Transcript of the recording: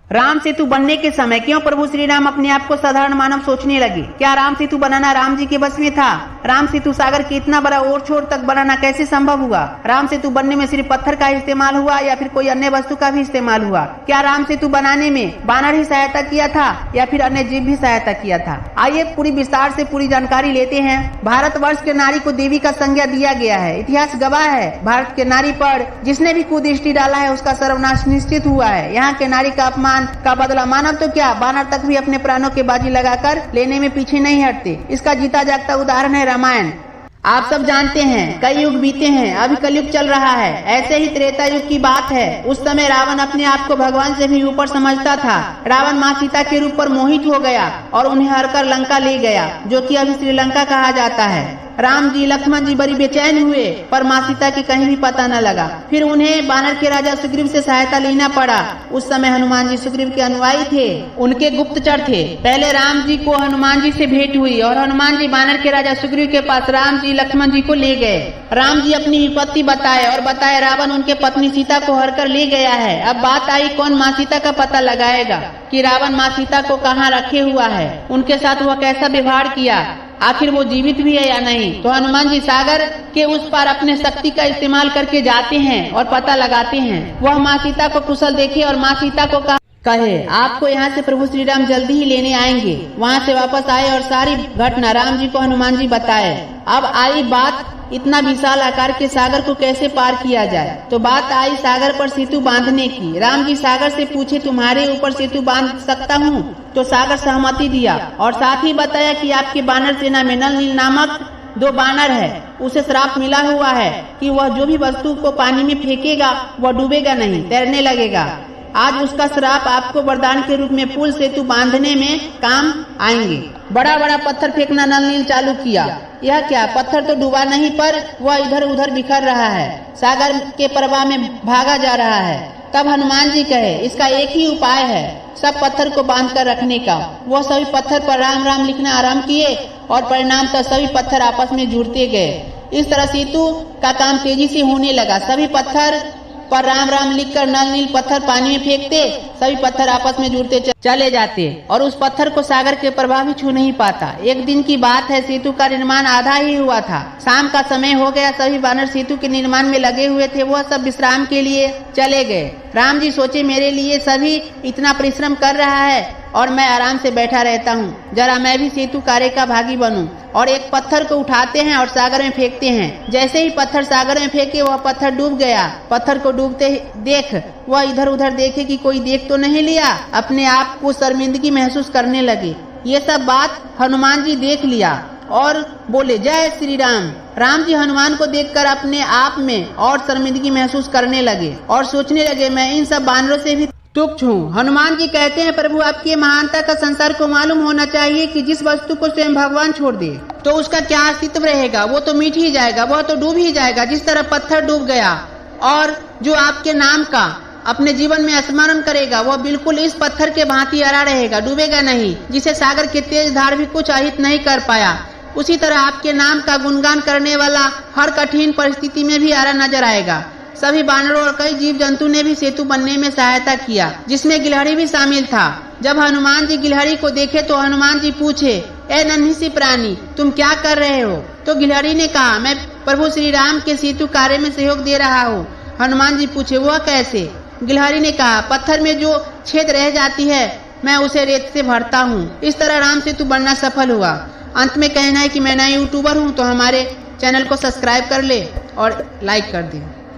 राम सेतु बनने के समय क्यों प्रभु श्री राम अपने आप को साधारण मानव सोचने लगे? क्या राम सेतु बनाना राम जी के बस में था? राम सेतु सागर के इतना बड़ा ओर छोर तक बनाना कैसे संभव हुआ? राम सेतु बनने में सिर्फ पत्थर का इस्तेमाल हुआ या फिर कोई अन्य वस्तु का भी इस्तेमाल हुआ? क्या राम सेतु बनाने में बानर ही सहायता किया था या फिर अन्य जीव भी सहायता किया था? आइए पूरी विस्तार से पूरी जानकारी लेते हैं। भारतवर्ष के नारी को देवी का संज्ञा दिया गया है। इतिहास गवाह है, भारत के नारी पर जिसने भी कुदृष्टि डाला है उसका सर्वनाश निश्चित हुआ है। यहाँ के नारी का अपमान का बदला मानव तो क्या, बानर तक भी अपने प्राणों की बाजी लगाकर लेने में पीछे नहीं हटते। इसका जीता जागता उदाहरण है रामायण। आप सब जानते हैं कई युग बीते हैं, अभी कलयुग चल रहा है। ऐसे ही त्रेता युग की बात है। उस समय रावण अपने आप को भगवान से भी ऊपर समझता था। रावण माँ सीता के रूप पर मोहित हो गया और उन्हें हरकर लंका ले गया, जो कि अभी श्रीलंका कहा जाता है। राम जी लक्ष्मण जी बड़ी बेचैन हुए, पर माँ सीता की कहीं भी पता न लगा। फिर उन्हें बानर के राजा सुग्रीव से सहायता लेना पड़ा। उस समय हनुमान जी सुग्रीव के अनुयायी थे, उनके गुप्तचर थे। पहले राम जी को हनुमान जी से भेंट हुई और हनुमान जी बानर के राजा सुग्रीव के पास राम जी लक्ष्मण जी को ले गए। राम जी अपनी विपत्ति बताए और बताए रावण उनके पत्नी सीता को हरकर ले गया है। अब बात आई कौन माँ सीता का पता लगाएगा कि रावण माँ सीता को कहाँ रखे हुआ है, उनके साथ वह कैसा व्यवहार किया, आखिर वो जीवित भी है या नहीं। तो हनुमान जी सागर के उस पार अपने शक्ति का इस्तेमाल करके जाते हैं और पता लगाते हैं। वह माँ सीता को कुशल देखे और माँ सीता को कहे आपको यहाँ से प्रभु श्री राम जल्दी ही लेने आएंगे। वहाँ से वापस आए और सारी घटना राम जी को हनुमान जी बताए। अब आई बात इतना विशाल आकार के सागर को कैसे पार किया जाए। तो बात आई सागर पर सेतु बांधने की। राम जी सागर से पूछे तुम्हारे ऊपर सेतु बांध सकता हूँ? तो सागर सहमति दिया और साथ ही बताया कि आपके बानर सेना में नल नील नामक 2 बानर है, उसे श्राप मिला हुआ है कि वह जो भी वस्तु को पानी में फेंकेगा वह डूबेगा नहीं, तैरने लगेगा। आज उसका श्राप आपको वरदान के रूप में पुल सेतु बांधने में काम आएंगे। बड़ा बड़ा पत्थर फेंकना नल नील चालू किया। यह क्या, पत्थर तो डूबा नहीं पर वह इधर उधर बिखर रहा है, सागर के प्रवाह में भागा जा रहा है। तब हनुमान जी कहे इसका एक ही उपाय है, सब पत्थर को बांध कर रखने का। वह सभी पत्थर पर राम राम लिखना आरंभ किए और परिणाम तक सभी पत्थर आपस में जुड़ते गए। इस तरह सेतु का काम तेजी से होने लगा। सभी पत्थर पर राम राम लिखकर नल नील पत्थर पानी में फेंकते, सभी पत्थर आपस में जुड़ते चले जाते और उस पत्थर को सागर के प्रवाह भी छू नहीं पाता। एक दिन की बात है, सेतु का निर्माण आधा ही हुआ था। शाम का समय हो गया, सभी बानर सेतु के निर्माण में लगे हुए थे। वह सब विश्राम के लिए चले गए। राम जी सोचे मेरे लिए सभी इतना परिश्रम कर रहा है और मैं आराम से बैठा रहता हूँ, जरा मैं भी सेतु कार्य का भागी बनूं। और एक पत्थर को उठाते हैं और सागर में फेंकते हैं। जैसे ही पत्थर सागर में फेंके वह पत्थर डूब गया। पत्थर को डूबते देख वह इधर उधर देखे कि कोई देख तो नहीं लिया। अपने आप को शर्मिंदगी महसूस करने लगे। ये सब बात हनुमान जी देख लिया और बोले जय श्री राम। राम जी हनुमान को देखकर अपने आप में और शर्मिंदगी महसूस करने लगे और सोचने लगे मैं इन सब बानरों से भी तुच्छ हूँ। हनुमान जी कहते हैं प्रभु आपकी महानता का संसार को मालूम होना चाहिए कि जिस वस्तु को स्वयं भगवान छोड़ दे तो उसका क्या अस्तित्व रहेगा, वो तो मिट ही जाएगा, वह तो डूब ही जाएगा। जिस तरह पत्थर डूब गया और जो आपके नाम का अपने जीवन में स्मरण करेगा वह बिल्कुल इस पत्थर के भांति अड़ा रहेगा, डूबेगा नहीं, जिसे सागर के तेज धार भी कुछ अहित नहीं कर पाया। उसी तरह आपके नाम का गुणगान करने वाला हर कठिन परिस्थिति में भी अड़ा नजर आएगा। सभी बानरों और कई जीव जंतु ने भी सेतु बनने में सहायता किया, जिसमें गिलहरी भी शामिल था। जब हनुमान जी गिलहरी को देखे तो हनुमान जी पूछे ए नन्ही सी प्राणी तुम क्या कर रहे हो? तो गिलहरी ने कहा मैं प्रभु श्री राम के सेतु कार्य में सहयोग दे रहा हूँ। हनुमान जी पूछे वह कैसे? गिलहरी ने कहा पत्थर में जो छेद रह जाती है मैं उसे रेत से भरता हूँ। इस तरह राम सेतु बनना सफल हुआ। अंत में कहना है कि मैं नया यूट्यूबर हूँ तो हमारे चैनल को सब्सक्राइब कर ले और लाइक कर दे।